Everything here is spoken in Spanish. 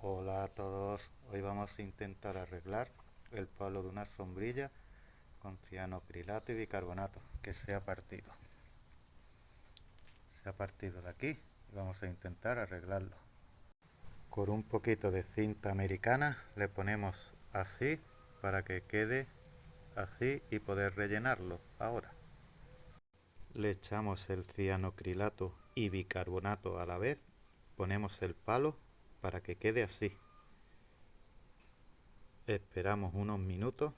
Hola a todos, hoy vamos a intentar arreglar el palo de una sombrilla con cianocrilato y bicarbonato que se ha partido. Se ha partido de aquí y vamos a intentar arreglarlo. Con un poquito de cinta americana le ponemos así para que quede así y poder rellenarlo ahora. Le echamos el cianocrilato y bicarbonato a la vez, ponemos el palo para que quede así. Esperamos unos minutos